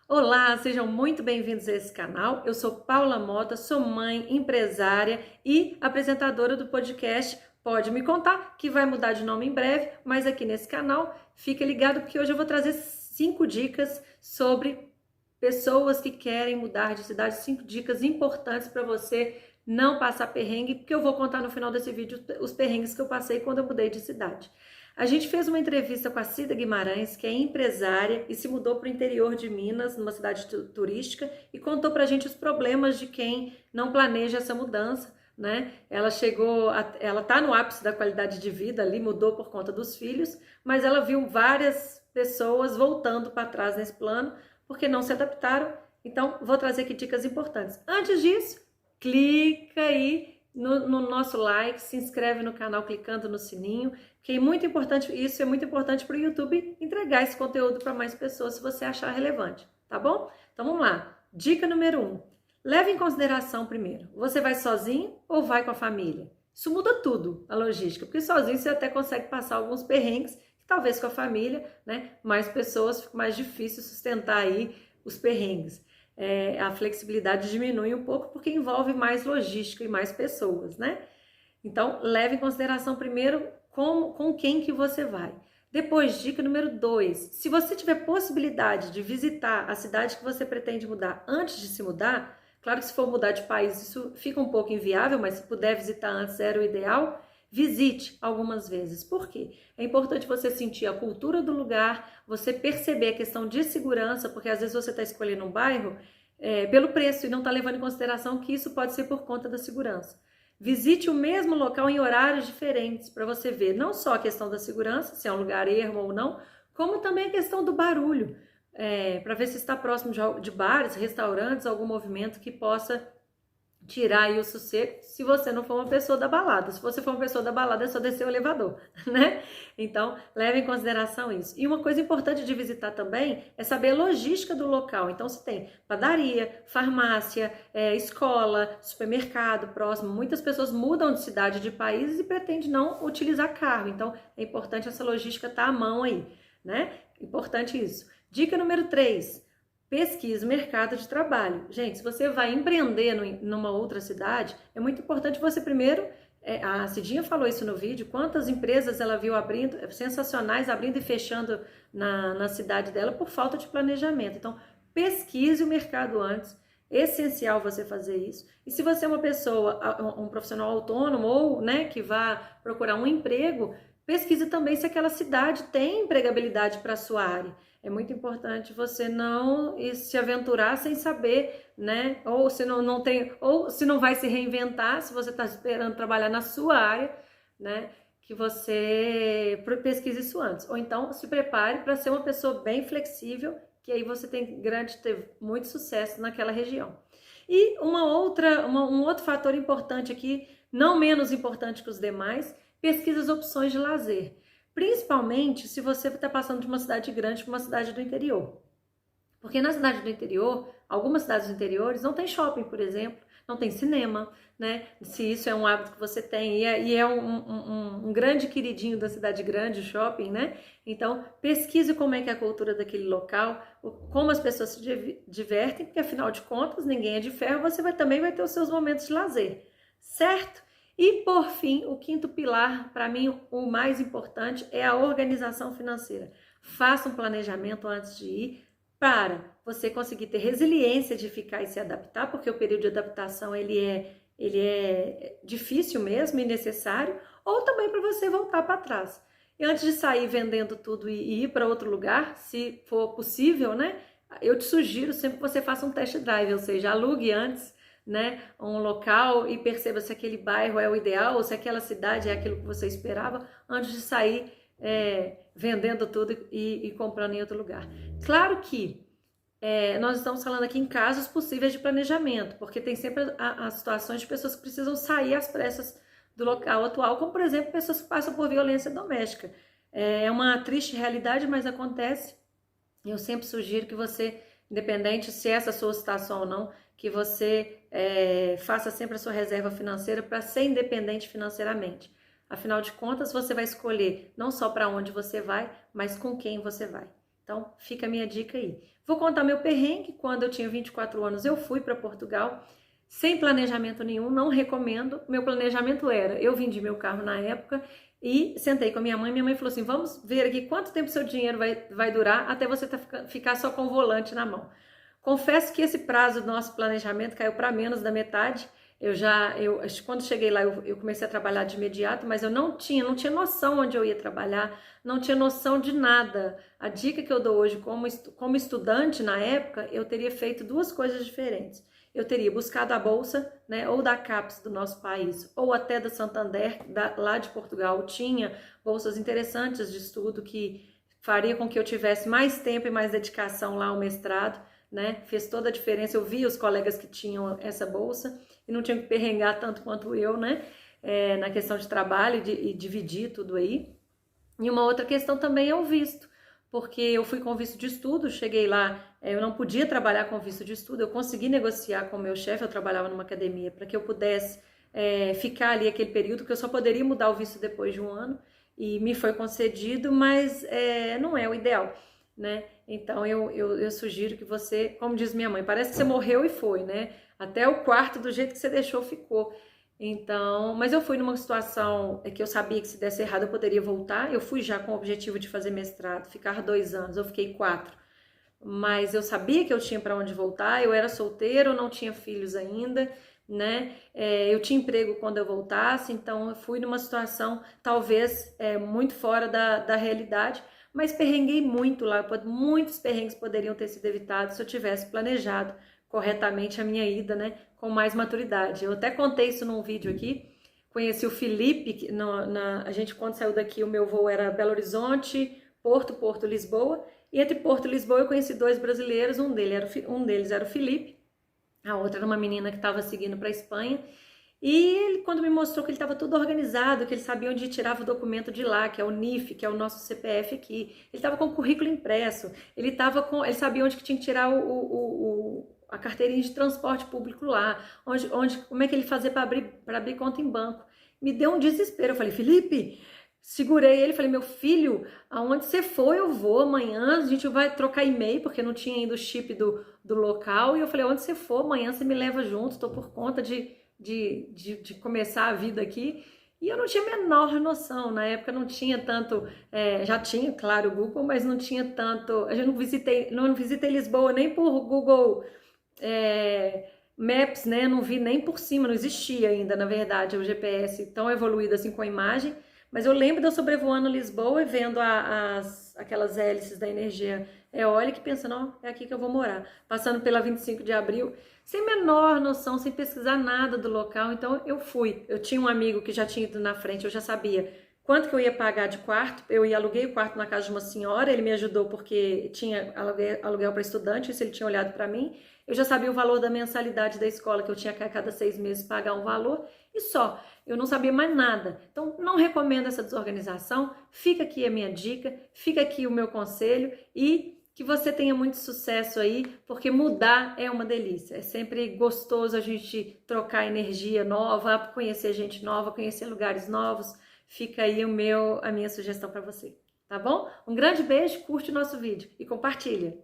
Olá, sejam muito bem-vindos a esse canal. Eu sou Paula Mota, sou mãe, empresária e apresentadora do podcast Pode Me Contar, que vai mudar de nome em breve, mas aqui nesse canal, fica ligado porque hoje eu vou trazer 5 dicas sobre pessoas que querem mudar de cidade, 5 dicas importantes para você não passar perrengue, porque eu vou contar no final desse vídeo os perrengues que eu passei quando eu mudei de cidade. A gente fez uma entrevista com a Cida Guimarães, que é empresária e se mudou para o interior de Minas, numa cidade turística, e contou para a gente os problemas de quem não planeja essa mudança, né? Ela está no ápice da qualidade de vida ali, mudou por conta dos filhos, mas ela viu várias pessoas voltando para trás nesse plano, porque não se adaptaram. Então, vou trazer aqui dicas importantes. Antes disso, clica aí no nosso like, se inscreve no canal clicando no sininho, que é muito importante, isso é muito importante para o YouTube entregar esse conteúdo para mais pessoas se você achar relevante, tá bom? Então vamos lá. Dica número 1. Leve em consideração primeiro, você vai sozinho ou vai com a família? Isso muda tudo, a logística, porque sozinho você até consegue passar alguns perrengues, talvez com a família, né? Mais pessoas, fica mais difícil sustentar aí os perrengues. A flexibilidade diminui um pouco porque envolve mais logística e mais pessoas, né? Então, leve em consideração primeiro com quem que você vai. Depois, dica número 2, se você tiver possibilidade de visitar a cidade que você pretende mudar antes de se mudar, claro que se for mudar de país isso fica um pouco inviável, mas se puder visitar antes era o ideal, visite algumas vezes. Por quê? É importante você sentir a cultura do lugar, você perceber a questão de segurança, porque às vezes você está escolhendo um bairro pelo preço e não está levando em consideração que isso pode ser por conta da segurança. Visite o mesmo local em horários diferentes para você ver não só a questão da segurança, se é um lugar ermo ou não, como também a questão do barulho, para ver se está próximo de bares, restaurantes, algum movimento que possa tirar aí o sossego, se você não for uma pessoa da balada. Se você for uma pessoa da balada, é só descer o elevador, né? Então, leve em consideração isso. E uma coisa importante de visitar também é saber a logística do local. Então, se tem padaria, farmácia, escola, supermercado próximo. Muitas pessoas mudam de cidade, de país e pretendem não utilizar carro. Então, é importante essa logística estar à mão aí, né? Importante isso. Dica número 3. Pesquise o mercado de trabalho. Gente, se você vai empreender numa outra cidade, é muito importante você primeiro, a Cidinha falou isso no vídeo, quantas empresas ela viu abrindo, sensacionais, abrindo e fechando na cidade dela por falta de planejamento. Então, pesquise o mercado antes, essencial você fazer isso. E se você é uma pessoa, um profissional autônomo ou, né, que vá procurar um emprego, pesquise também se aquela cidade tem empregabilidade para a sua área. É muito importante você não se aventurar sem saber, né? Ou se não tem, ou se não vai se reinventar, se você está esperando trabalhar na sua área, né? Que você pesquise isso antes. Ou então se prepare para ser uma pessoa bem flexível, que aí você tem ter muito sucesso naquela região. E um outro fator importante aqui, não menos importante que os demais, pesquisa as opções de lazer. Principalmente se você está passando de uma cidade grande para uma cidade do interior. Porque na cidade do interior, algumas cidades do interiores não tem shopping, por exemplo, não tem cinema, né? Se isso é um hábito que você tem e é um grande queridinho da cidade grande, o shopping, né? Então, pesquise como é que é a cultura daquele local, como as pessoas se divertem, porque afinal de contas, ninguém é de ferro, você também vai ter os seus momentos de lazer, certo? E, por fim, o quinto pilar, para mim, o mais importante, é a organização financeira. Faça um planejamento antes de ir para você conseguir ter resiliência de ficar e se adaptar, porque o período de adaptação ele é difícil mesmo e necessário, ou também para você voltar para trás. E antes de sair vendendo tudo e ir para outro lugar, se for possível, né? Eu te sugiro sempre que você faça um test drive, ou seja, alugue antes, né, um local e perceba se aquele bairro é o ideal ou se aquela cidade é aquilo que você esperava antes de sair vendendo tudo e comprando em outro lugar. Claro que nós estamos falando aqui em casos possíveis de planejamento, porque tem sempre as situações de pessoas que precisam sair às pressas do local atual, como por exemplo pessoas que passam por violência doméstica. É uma triste realidade, mas acontece. Eu sempre sugiro que você, independente se essa é a sua situação ou não, que você faça sempre a sua reserva financeira para ser independente financeiramente. Afinal de contas, você vai escolher não só para onde você vai, mas com quem você vai. Então, Então, fica a minha dica aí. Vou contar meu perrengue. Quando eu tinha 24 anos, eu fui para Portugal, sem planejamento nenhum, não recomendo. Meu planejamento era, eu vendi meu carro na época e sentei com a minha mãe falou assim, vamos ver aqui quanto tempo seu dinheiro vai durar até você ficar só com o volante na mão. Confesso que esse prazo do nosso planejamento caiu para menos da metade. Quando cheguei lá, eu comecei a trabalhar de imediato, mas eu não tinha noção onde eu ia trabalhar, não tinha noção de nada. A dica que eu dou hoje como estudante na época, eu teria feito duas coisas diferentes. Eu teria buscado a bolsa, né, ou da CAPES do nosso país, ou até da Santander, lá de Portugal. Tinha bolsas interessantes de estudo que faria com que eu tivesse mais tempo e mais dedicação lá ao mestrado, né? Fez toda a diferença. Eu vi os colegas que tinham essa bolsa e não tinham que perrengar tanto quanto eu, né? Na questão de trabalho e dividir tudo aí. E uma outra questão também é o visto, porque eu fui com visto de estudo, cheguei lá, eu não podia trabalhar com visto de estudo, eu consegui negociar com o meu chefe, eu trabalhava numa academia, para que eu pudesse ficar ali aquele período, que eu só poderia mudar o visto depois de um ano, e me foi concedido, mas não é o ideal, né? Então eu sugiro que você, como diz minha mãe, parece que você morreu e foi, né? Até o quarto do jeito que você deixou ficou. Então, mas eu fui numa situação que eu sabia que se desse errado eu poderia voltar. Eu fui já com o objetivo de fazer mestrado, ficar 2 anos, eu fiquei 4. Mas eu sabia que eu tinha para onde voltar, eu era solteira, eu não tinha filhos ainda, né? Eu tinha emprego quando eu voltasse, então eu fui numa situação talvez muito fora da realidade, mas perrenguei muito lá, muitos perrengues poderiam ter sido evitados se eu tivesse planejado corretamente a minha ida, né, com mais maturidade. Eu até contei isso num vídeo aqui, conheci o Felipe, a gente quando saiu daqui, o meu voo era Belo Horizonte, Porto, Lisboa, e entre Porto e Lisboa eu conheci 2 brasileiros, um deles era o Felipe, a outra era uma menina que estava seguindo para a Espanha, e ele, quando me mostrou que ele estava tudo organizado, que ele sabia onde tirava o documento de lá, que é o NIF, que é o nosso CPF aqui, ele estava com o currículo impresso, ele sabia onde que tinha que tirar a carteirinha de transporte público lá, como é que ele fazia para abrir conta em banco. Me deu um desespero, eu falei, Felipe, segurei ele, falei, meu filho, aonde você for eu vou, amanhã a gente vai trocar e-mail, porque não tinha ainda o chip do local, e eu falei, onde você for, amanhã você me leva junto, estou por conta de começar a vida aqui. E eu não tinha a menor noção, na época não tinha tanto, já tinha, claro, o Google, mas não tinha tanto, eu não visitei Lisboa nem por Google Maps, né? Não vi nem por cima, não existia ainda, na verdade, o GPS tão evoluído assim com a imagem, mas eu lembro de eu sobrevoando Lisboa e vendo aquelas hélices da energia eólica e pensando, ó, é aqui que eu vou morar, passando pela 25 de abril, sem menor noção, sem pesquisar nada do local. Então eu fui, eu tinha um amigo que já tinha ido na frente, eu já sabia quanto que eu ia pagar de quarto, aluguei o quarto na casa de uma senhora, ele me ajudou porque tinha aluguel para estudante, isso ele tinha olhado para mim, eu já sabia o valor da mensalidade da escola, que eu tinha que a cada 6 meses pagar um valor, e só, eu não sabia mais nada. Então não recomendo essa desorganização, fica aqui a minha dica, fica aqui o meu conselho, e que você tenha muito sucesso aí, porque mudar é uma delícia, é sempre gostoso a gente trocar energia nova, conhecer gente nova, conhecer lugares novos. Fica aí a minha sugestão para você, tá bom? Um grande beijo, curte o nosso vídeo e compartilha!